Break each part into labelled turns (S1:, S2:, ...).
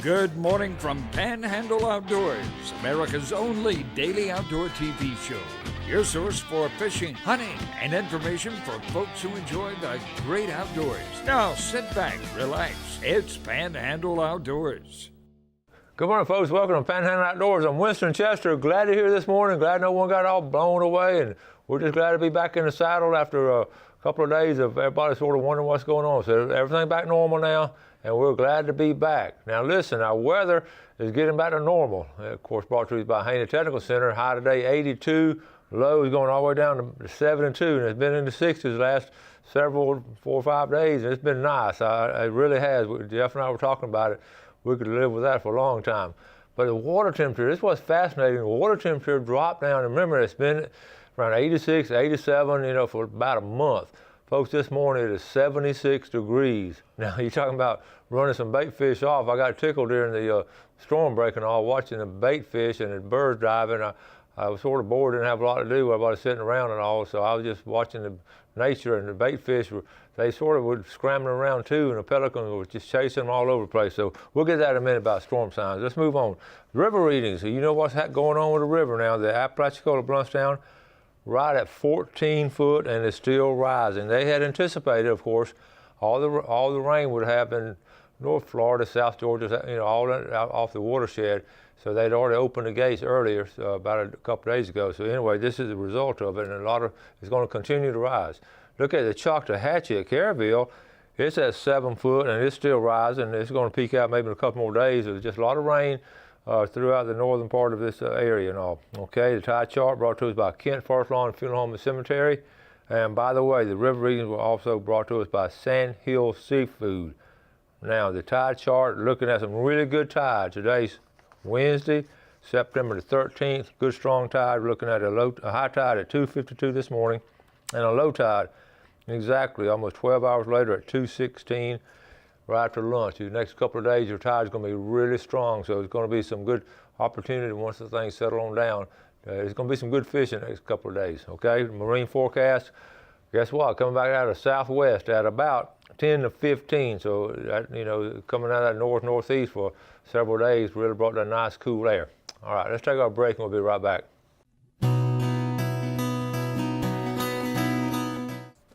S1: Good morning from Panhandle Outdoors, America's only daily outdoor TV show. Your source for fishing, hunting, and information for folks who enjoy the great outdoors. Now sit back, relax. It's Panhandle Outdoors.
S2: Good morning, folks. Welcome to Panhandle Outdoors. I'm Winston Chester. Glad to hear this morning. Glad no one got all blown away, and we're just glad to be back in the saddle after a couple of days of everybody sort of wondering what's going on. So everything back normal now, and we're glad to be back. Now listen, our weather is getting back to normal. Of course, brought to you by Haney Technical Center. High today, 82. Low is going all the way down to 72, and it's been in the 60s the last several, 4 or 5 days, and it's been nice. It really has. Jeff and I were talking about it. We could live with that for a long time. But the water temperature, this was fascinating. The water temperature dropped down. And remember, it's been around 86, 87, for about a month. Folks, this morning it is 76 degrees. Now, you're talking about running some bait fish off. I got tickled during the storm break and all, watching the bait fish and the birds diving. I was sort of bored, didn't have a lot to do. Everybody sitting around and all, so I was just watching the nature, and the bait fish, they sort of were scrambling around too, and the pelicans were just chasing them all over the place. So we'll get that in a minute about storm signs. Let's move on. River readings. So you know what's going on with the river now. The Apalachicola Bluntstown right at 14 foot, and it's still rising. They had anticipated, of course, all the rain would happen North Florida, South Georgia, all that off the watershed. So they'd already opened the gates earlier, about a couple of days ago. So anyway, this is the result of it, and it's going to continue to rise. Look at the Choctawhatchee at Caryville. It's at 7 foot, and it's still rising. It's going to peak out maybe in a couple more days. There's just a lot of rain throughout the northern part of this area and all. Okay, the tide chart brought to us by Kent Forest Lawn Funeral Home and Cemetery. And by the way, the river readings were also brought to us by Sand Hill Seafood. Now, the tide chart, looking at some really good tide. Today's Wednesday, September the 13th, good strong tide. We're looking at a high tide at 2:52 this morning, and a low tide exactly almost 12 hours later at 2:16 right after lunch. The next couple of days, your tide is going to be really strong, so it's going to be some good opportunity once the things settle on down. There's going to be some good fishing the next couple of days, okay? Marine forecast, guess what? Coming back out of southwest at about 10 to 15, so coming out of that northeast for several days really brought that nice cool air. All right, let's take our break and we'll be right back.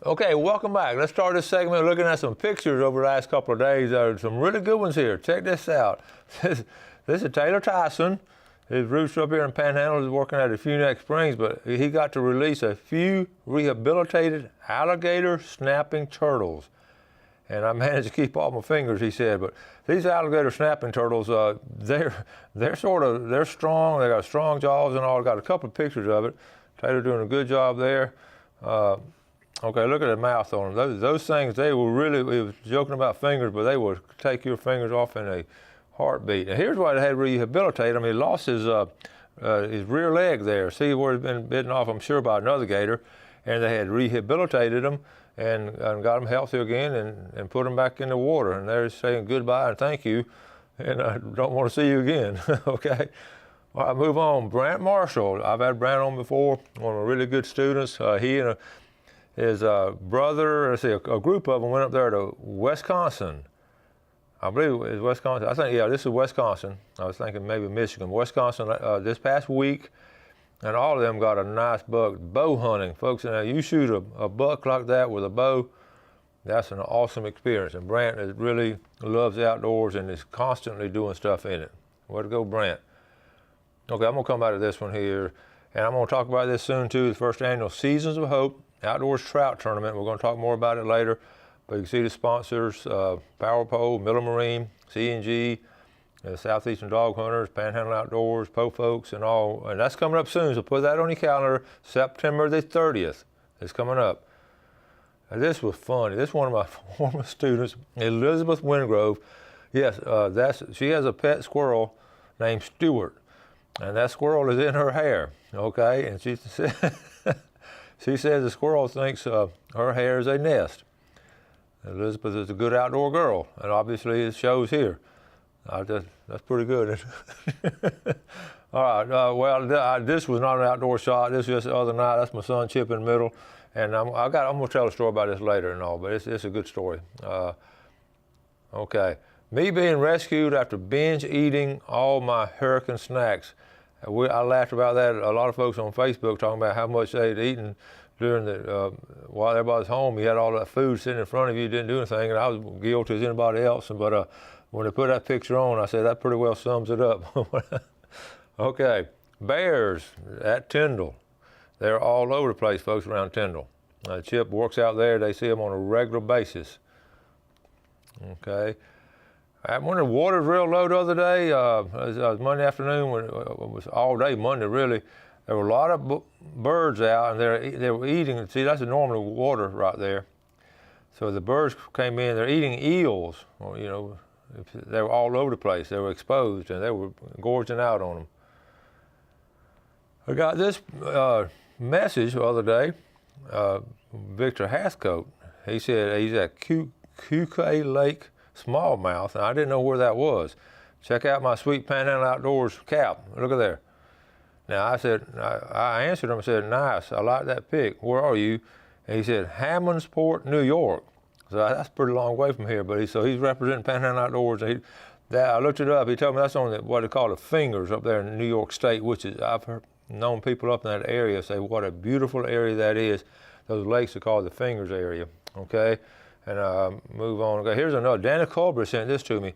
S2: Okay, welcome back. Let's start this segment looking at some pictures over the last couple of days. There are some really good ones here. Check this out. This is Taylor Tyson. His roots up here in Panhandle. He's working at a few Neck Springs, but he got to release a few rehabilitated alligator snapping turtles. And I managed to keep all my fingers, he said. But these alligator snapping turtles, they're strong. They got strong jaws and all. Got a couple of pictures of it. Taylor doing a good job there. Okay, look at the mouth on them. Those things, they were really, he was joking about fingers, but they would take your fingers off in a heartbeat. Now here's why they had to rehabilitate him. He lost his rear leg there. See where he's been bitten off, I'm sure, by another gator. And they had rehabilitated him and got him healthy again and put him back in the water. And they're saying goodbye and thank you, and I don't want to see you again, okay? All right, move on. Brant Marshall. I've had Brant on before, one of my really good students. He and his brother, a group of them went up there to Wisconsin. I believe it was Wisconsin. I think, yeah, this is Wisconsin. I was thinking maybe Michigan. Wisconsin this past week. And all of them got a nice buck. Bow hunting, folks. Now you shoot a buck like that with a bow, that's an awesome experience. And Brant really loves outdoors and is constantly doing stuff in it. Way to go, Brant. Okay, I'm gonna come back to this one here, and I'm gonna talk about this soon too. The first annual Seasons of Hope Outdoors Trout Tournament. We're gonna talk more about it later. But you can see the sponsors: Power Pole, Miller Marine, C&G. Southeastern Dog Hunters, Panhandle Outdoors, Po Folks, and all. And that's coming up soon, so put that on your calendar. September the 30th is coming up. And this was funny. This is one of my former students, Elizabeth Wingrove. Yes, she has a pet squirrel named Stewart, and that squirrel is in her hair, okay? And she says the squirrel thinks her hair is a nest. Elizabeth is a good outdoor girl, and obviously it shows here. That's pretty good. All right, this was not an outdoor shot. This was just the other night. That's my son Chip in the middle. And I'm going to tell a story about this later and all, but it's a good story. Okay. Me being rescued after binge eating all my hurricane snacks. I laughed about that. A lot of folks on Facebook talking about how much they'd eaten during the while everybody's home. You had all that food sitting in front of you, didn't do anything, and I was guilty as anybody else. But when they put that picture on, I said that pretty well sums it up. Okay, bears at Tyndall. They're all over the place, folks, around Tyndall. Chip works out there. They see them on a regular basis. Okay. When the water was real low the other day, it was Monday afternoon, when it was all day Monday really, there were a lot of birds out, and they were eating. See, that's the normal water right there. So the birds came in, they're eating eels. Or, you know, they were all over the place. They were exposed, and they were gorging out on them. I got this message the other day, Victor Hathcote. He said he's at QK Lake Smallmouth, and I didn't know where that was. Check out my sweet Panhandle Outdoors cap. Look at there. Now I said, I answered him. I said, nice. I like that pic. Where are you? And he said, Hammondsport, New York. So that's a pretty long way from here. But he's representing Panhandle Outdoors. And I looked it up. He told me that's on what they call the Fingers up there in New York State, which is I've known people up in that area say what a beautiful area that is. Those lakes are called the Fingers area. Okay. And move on. Okay, here's another. Danny Culber sent this to me.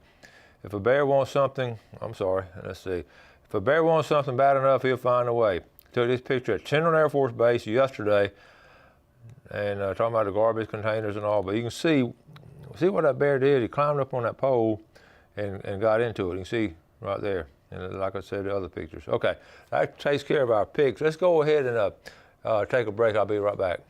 S2: If a bear wants something, I'm sorry, let's see. If a bear wants something bad enough, he'll find a way. Took this picture at Tyndall Air Force Base yesterday, and talking about the garbage containers and all. But you can see what that bear did. He climbed up on that pole and got into it. You can see right there. And like I said, the other pictures. Okay, that takes care of our pics. Let's go ahead and take a break. I'll be right back.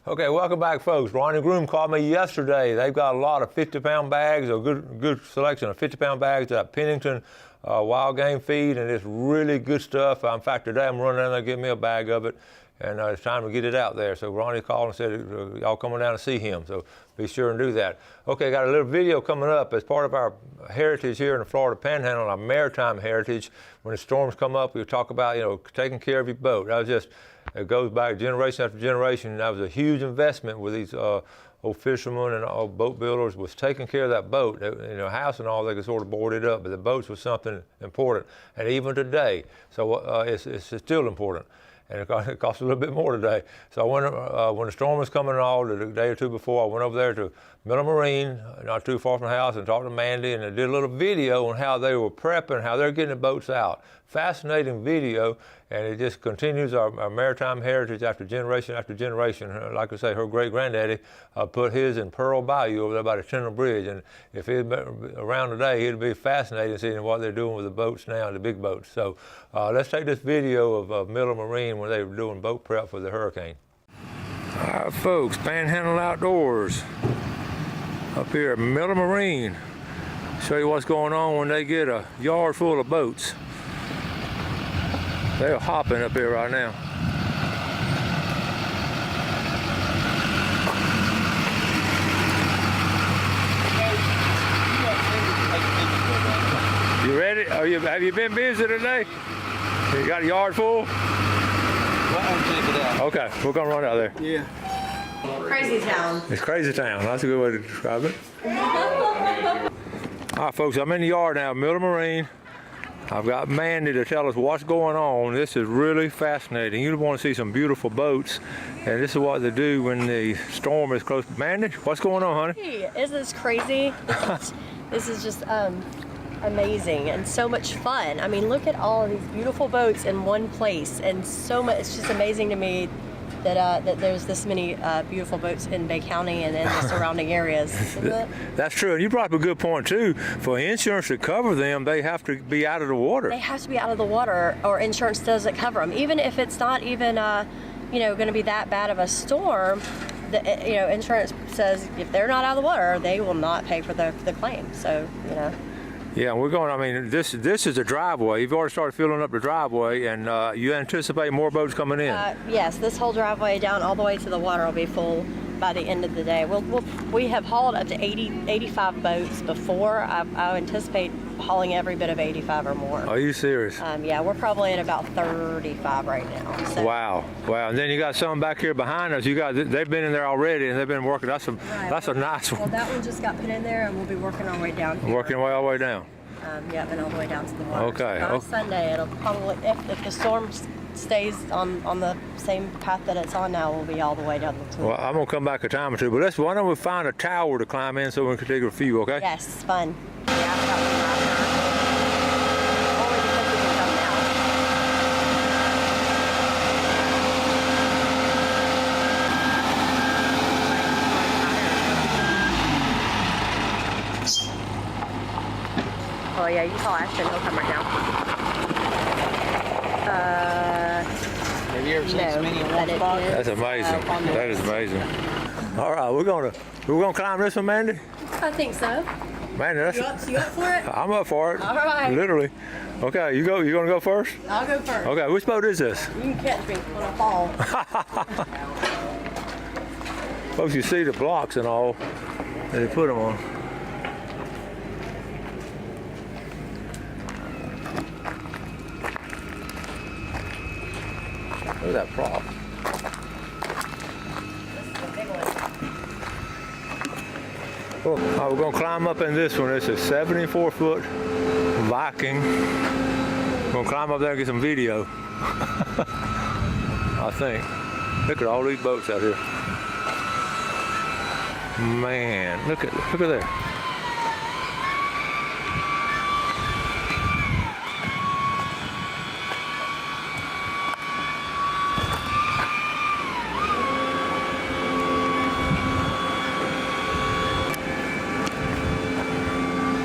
S2: Okay, welcome back, folks. Ronnie Groom called me yesterday. They've got a lot of 50-pound bags, a good selection of 50-pound bags at Pennington wild game feed, and it's really good stuff. In fact, today I'm running down there to get me a bag of it, and it's time to get it out there. So Ronnie called and said, y'all coming down to see him, so be sure and do that. Okay, got a little video coming up as part of our heritage here in the Florida Panhandle, our maritime heritage. When the storms come up, we'll talk about, you know, taking care of your boat. That was just, it goes back generation after generation. That was a huge investment with these old fishermen and old boat builders, was taking care of that boat. You know, house and all, they could sort of board it up, but the boats was something important. And even today, so it's still important. And it costs a little bit more today. So I went, when the storm was coming and all, the day or two before, I went over there to Miller Marine, not too far from the house, and talked to Mandy, and I did a little video on how they were prepping, how they're getting the boats out. Fascinating video, and it just continues our maritime heritage after generation. Like I say, her great-granddaddy put his in Pearl Bayou over there by the Tyndall Bridge, and if he'd been around today, it'd be fascinating seeing what they're doing with the boats now, the big boats. So let's take this video of Miller Marine when they were doing boat prep for the hurricane. All right, folks, Panhandle Outdoors up here at Miller Marine. Show you what's going on when they get a yard full of boats. They're hopping up here right now. You ready? Have you been busy today? You got a yard full? Okay, we're gonna run out there.
S3: Yeah.
S4: Crazy town.
S2: It's crazy town. That's a good way to describe it. All right, folks, I'm in the yard now, Miller Marine. I've got Mandy to tell us what's going on. This is really fascinating. You want to see some beautiful boats, and this is what they do when the storm is close. Mandy, what's going on, honey?
S4: Hey, isn't this crazy? This is just amazing and so much fun. I mean, look at all of these beautiful boats in one place, and so much. It's just amazing to me that there's this many beautiful boats in Bay County and in the surrounding areas.
S2: That's true, and you brought up a good point too. For insurance to cover them, they have to be out of the water.
S4: They have to be out of the water, or insurance doesn't cover them. Even if it's not even, going to be that bad of a storm, insurance says if they're not out of the water, they will not pay for the claim. So,
S2: Yeah, we're going, I mean, this is a driveway. You've already started filling up the driveway, and you anticipate more boats coming in?
S4: Yes, this whole driveway down all the way to the water will be full by the end of the day. We have hauled up to 85 boats before. I anticipate hauling every bit of 85 or more.
S2: Are you serious?
S4: Yeah, we're probably at about 35 right now. So.
S2: Wow. And then you got some back here behind us. They've been in there already, and they've been working. That's a nice one.
S4: Well, that one just got put in there, and we'll be working our way down here.
S2: Working all the way down.
S4: Yeah, and all the way down to the water.
S2: Okay.
S4: So by Sunday, it'll probably, if the storm stays on the same path that it's on now, we'll be all the way down to the
S2: Well, I'm gonna come back a time or two, but why don't we find a tower to climb in so we can take a few, okay?
S4: Yes, fun. Yeah, I've got one right there. Only because we can come now. Oh yeah, you can call Ashton, he'll come right now.
S3: Have you ever seen so many in one
S4: but
S3: spot?
S2: That's amazing. That is amazing. All right, we're gonna climb this one, Mandy.
S4: I think so.
S2: Man, that's.
S4: You up for it?
S2: I'm up for it.
S4: All right.
S2: Literally. Okay, you gonna go first?
S4: I'll go first.
S2: Okay, which boat is this?
S4: You can catch me when I fall.
S2: Folks, you see the blocks and all that they put them on. Look at that prop. Oh, we're gonna climb up in this one. It's a 74-foot Viking. We're gonna climb up there and get some video. I think. Look at all these boats out here. Man, look at there.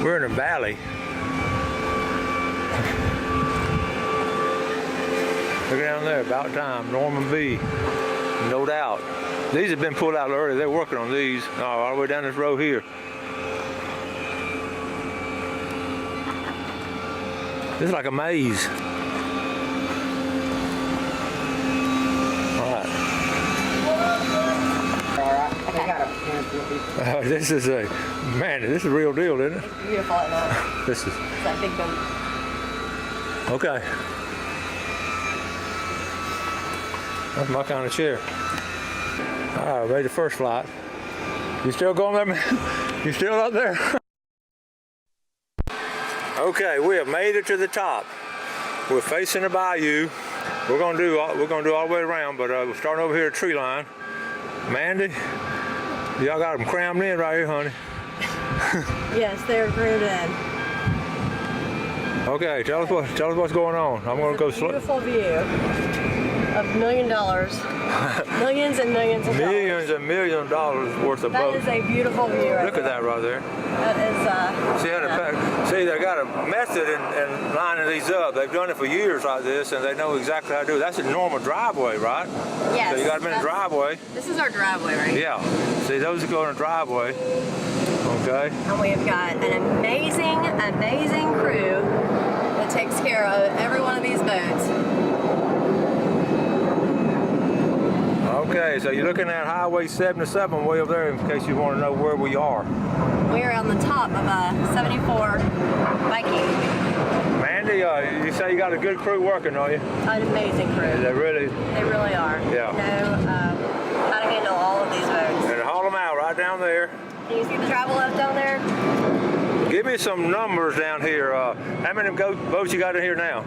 S2: We're in a valley. Look down there, about time, Norman B. No doubt. These have been pulled out early. They're working on these. All the way down this road here. This is like a maze. All right. This is this is a real deal, isn't it?
S4: It's beautiful at night.
S2: This is.
S4: It's that big boat.
S2: Okay. That's my kind of chair. All right, ready the first flight. You still going there, man? You still up there? Okay, we have made it to the top. We're facing the bayou. We're gonna do all the way around, but we're starting over here at tree line. Mandy, y'all got them crammed in right here, honey.
S4: Yes, they're glued in.
S2: Okay, tell us what's going on. I'm gonna go slow.
S4: Beautiful view of $1 million, millions and millions of dollars.
S2: Millions and millions of dollars worth of boats.
S4: That is a beautiful view. Right
S2: Look at that right there.
S4: That is.
S2: See, they got a method in lining these up. They've done it for years like this, and they know exactly how to do it. That's a normal driveway, right?
S4: Yes.
S2: So you got them in a driveway.
S4: This is our driveway, right?
S2: Yeah. See, those go in a driveway. Okay.
S4: And we have got an amazing crew that takes care of every one of these boats.
S2: Okay, so you're looking at Highway 77 way over there in case you want to know where we are.
S4: We're on the top of a 74 Viking.
S2: Mandy, you say you got a good crew working, are you?
S4: An amazing crew.
S2: They really
S4: are.
S2: Yeah.
S4: Know how to handle all of these boats.
S2: And haul them out right down there.
S4: Can you see the travel left down there?
S2: Give me some numbers down here. How many boats you got in here now?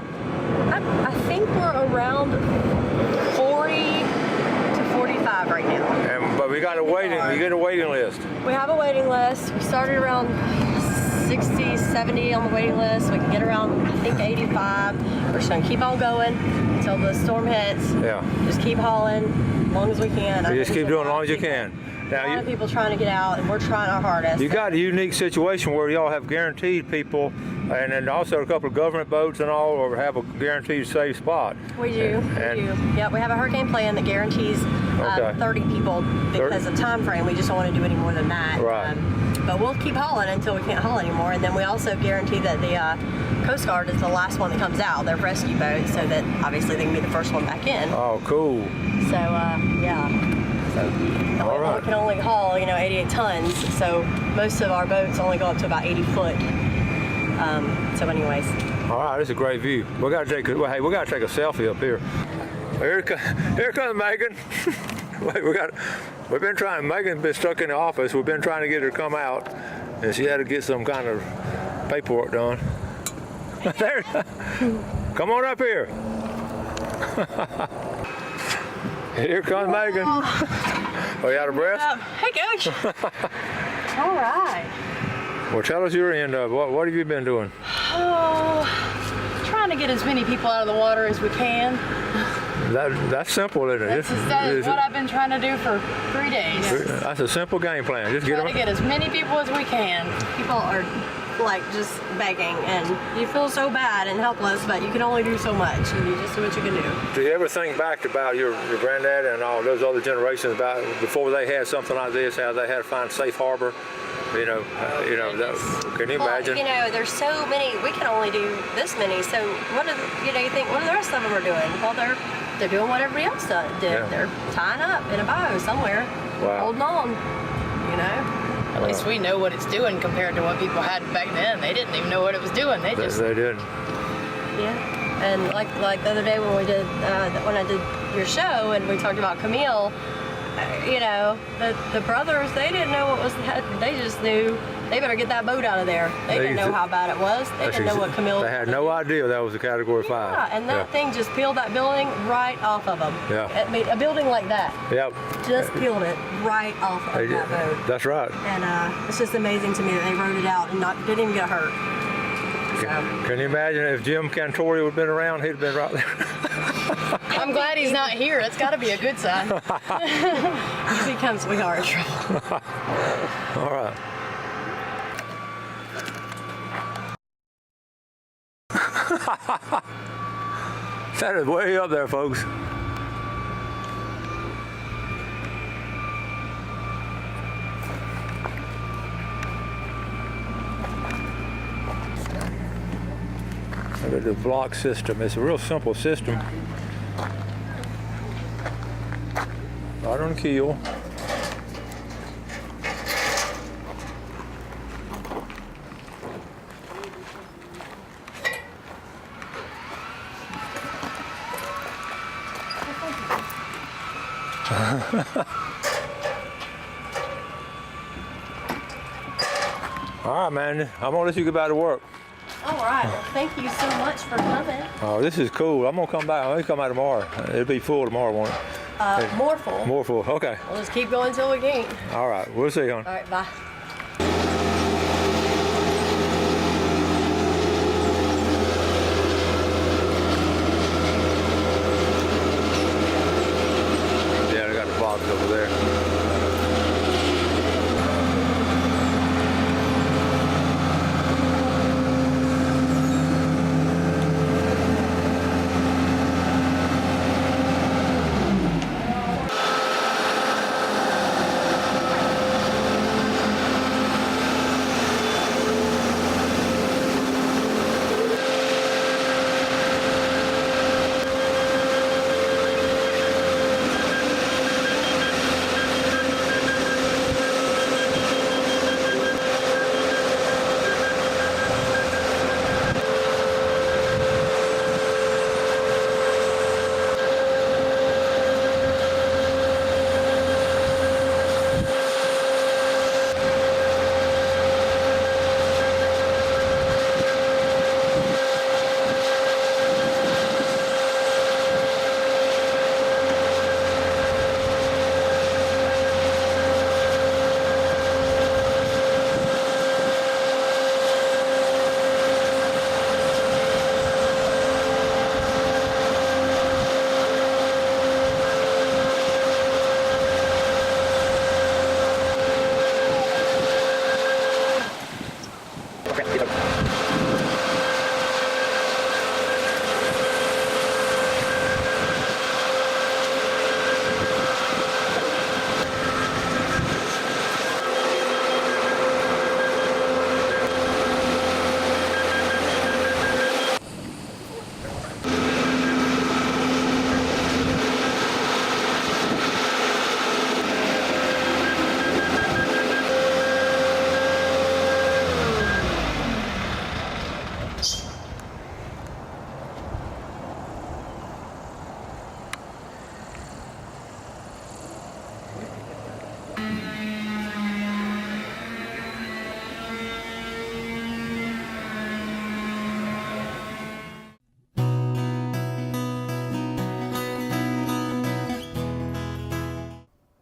S4: I think we're around 40 to 45 right now.
S2: But we got a waiting. You get a waiting list.
S4: We have a waiting list. We started around 60, 70 on the waiting list. We can get around, I think, 85. We're just gonna keep on going until the storm hits.
S2: Yeah.
S4: Just keep hauling as long as we can.
S2: You just keep doing as long as you can.
S4: A lot of people trying to get out, and we're trying our hardest.
S2: You got a unique situation where y'all have guaranteed people, and then also a couple of government boats and all, or have a guaranteed safe spot.
S4: We do. Yeah, we have a hurricane plan that guarantees 30 people because of time frame. We just don't want to do any more than that.
S2: Right.
S4: But we'll keep hauling until we can't haul anymore, and then we also guarantee that the Coast Guard is the last one that comes out, their rescue boat, so that obviously they can be the first one back in.
S2: Oh, cool.
S4: So yeah. So
S2: All right.
S4: We can only haul, 88 tons. So most of our boats only go up to about 80 foot. So anyways.
S2: All right, this is a great view. We gotta take a selfie up here. Here comes Megan. Wait, we've been trying. Megan's been stuck in the office. We've been trying to get her to come out, and she had to get some kind of paperwork done. There, come on up here. Here comes Megan. Are you out of breath?
S3: Hey, Coach. All right.
S2: Well, tell us your end of what have you been doing?
S3: Oh, trying to get as many people out of the water as we can.
S2: That's simple, isn't it?
S3: That is what I've been trying to do for 3 days.
S2: That's a simple game plan. Just
S3: Try to get as many people as we can.
S4: People are like just begging, and you feel so bad and helpless, but you can only do so much, and you just do what you can do.
S2: Do you ever think back about your granddad and all those other generations about before they had something like this, how they had to find safe harbor? Can you imagine?
S4: Well, there's so many. We can only do this many. So what are you think? What are the rest of them are doing? Well, they're doing what everybody else did.
S2: Yeah.
S4: They're tying up in a bow somewhere, holding on.
S3: At least we know what it's doing compared to what people had back then. They didn't even know what it was doing. They
S2: didn't.
S4: Yeah, and like the other day when when I did your show and we talked about Camille, the brothers, they didn't know what was. They just knew they better get that boat out of there. They didn't know how bad it was. They didn't know what Camille.
S2: They had no idea that was a Category 5.
S4: Yeah, and that thing just peeled that building right off of them.
S2: Yeah.
S4: I mean, a building like that.
S2: Yep.
S4: Just peeled it right off of that boat.
S2: That's right.
S4: And it's just amazing to me that they rode it out and didn't even get hurt.
S2: Can you imagine if Jim Cantori would have been around? He'd have been right there.
S3: I'm glad he's not here. That's got to be a good sign.
S4: He becomes we are in trouble.
S2: All right. That is way up there, folks. Look at the block system. It's a real simple system. Right on the keel. All right, man. I'm gonna let you get back to work.
S4: All right. Well, thank you so much for coming.
S2: Oh, this is cool. I'm gonna come back. I'm gonna come out tomorrow. It'll be full tomorrow, won't it?
S4: More full.
S2: More full. Okay.
S4: We'll just keep going till we can't.
S2: All right. We'll see you on.
S4: All right. Bye.
S2: Yeah, I got the box over there.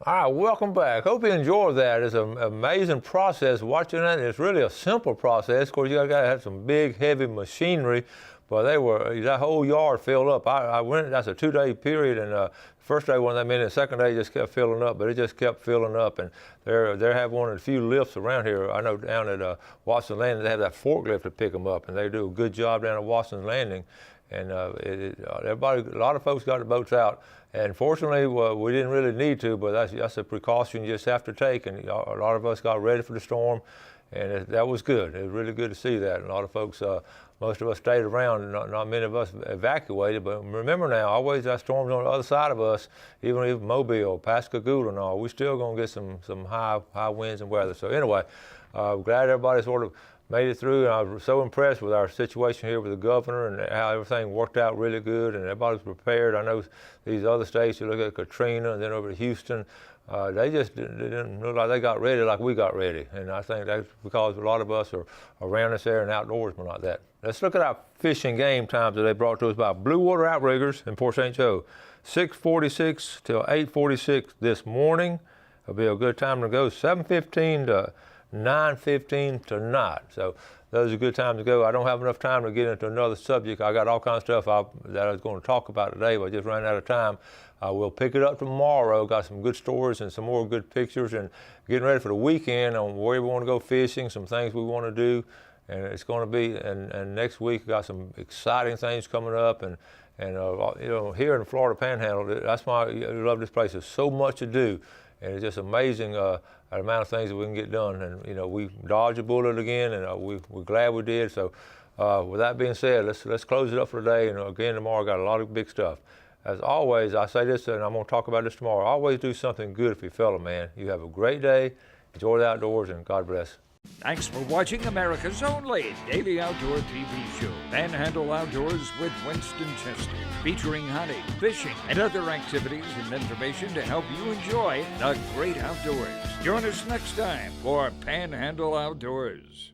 S2: All right, welcome back. Hope you enjoyed that. It's an amazing process watching it. It's really a simple process. Of course, you got to have some big, heavy machinery, but that whole yard filled up. I went, that's a 2-day period, and the first day wasn't that many, the second day just kept filling up, but it just kept filling up. And they have one of the few lifts around here. I know down at Watson Landing, they have that forklift to pick them up, and they do a good job down at Watson Landing. And a lot of folks got the boats out. And fortunately, we didn't really need to, but that's a precaution you just have to take. And a lot of us got ready for the storm, and that was good. It was really good to see that. And a lot of folks, most of us stayed around. Not many of us evacuated. But remember now, always that storm's on the other side of us. Even Mobile, Pascagoula, and all, we still gonna get some high winds and weather. So anyway, glad everybody sort of made it through, and I was so impressed with our situation here with the governor and how everything worked out really good, and everybody's prepared. I know these other states, you look at Katrina and then over to Houston, they just didn't look like they got ready like we got ready, and I think that's because a lot of us are around this area and outdoorsmen like that. Let's look at our fishing game times that they brought to us by Blue Water Outriggers in Port St. Joe. 6:46 till 8:46 this morning. It'll be a good time to go. 7:15 to 9:15 tonight. So those are good times to go. I don't have enough time to get into another subject. I got all kinds of stuff that I was going to talk about today, but I just ran out of time. We'll pick it up tomorrow. Got some good stories and some more good pictures, and getting ready for the weekend on where we want to go fishing, some things we want to do, and it's going to be. And next week got some exciting things coming up, and you know, here in the Florida Panhandle, that's why I love this place. There's so much to do, and it's just amazing. The amount of things that we can get done, and you know, we dodged a bullet again, and we're glad we did. So with that being said, let's close it up for today, and again tomorrow got a lot of big stuff. As always, I say this, and I'm going to talk about this tomorrow. Always do something good for your fellow man. You have a great day, enjoy the outdoors, and God bless.
S1: Thanks for watching America's only daily outdoor TV show, Panhandle Outdoors with Winston Chester, featuring hunting, fishing, and other activities and information to help you enjoy the great outdoors. Join us next time for Panhandle Outdoors.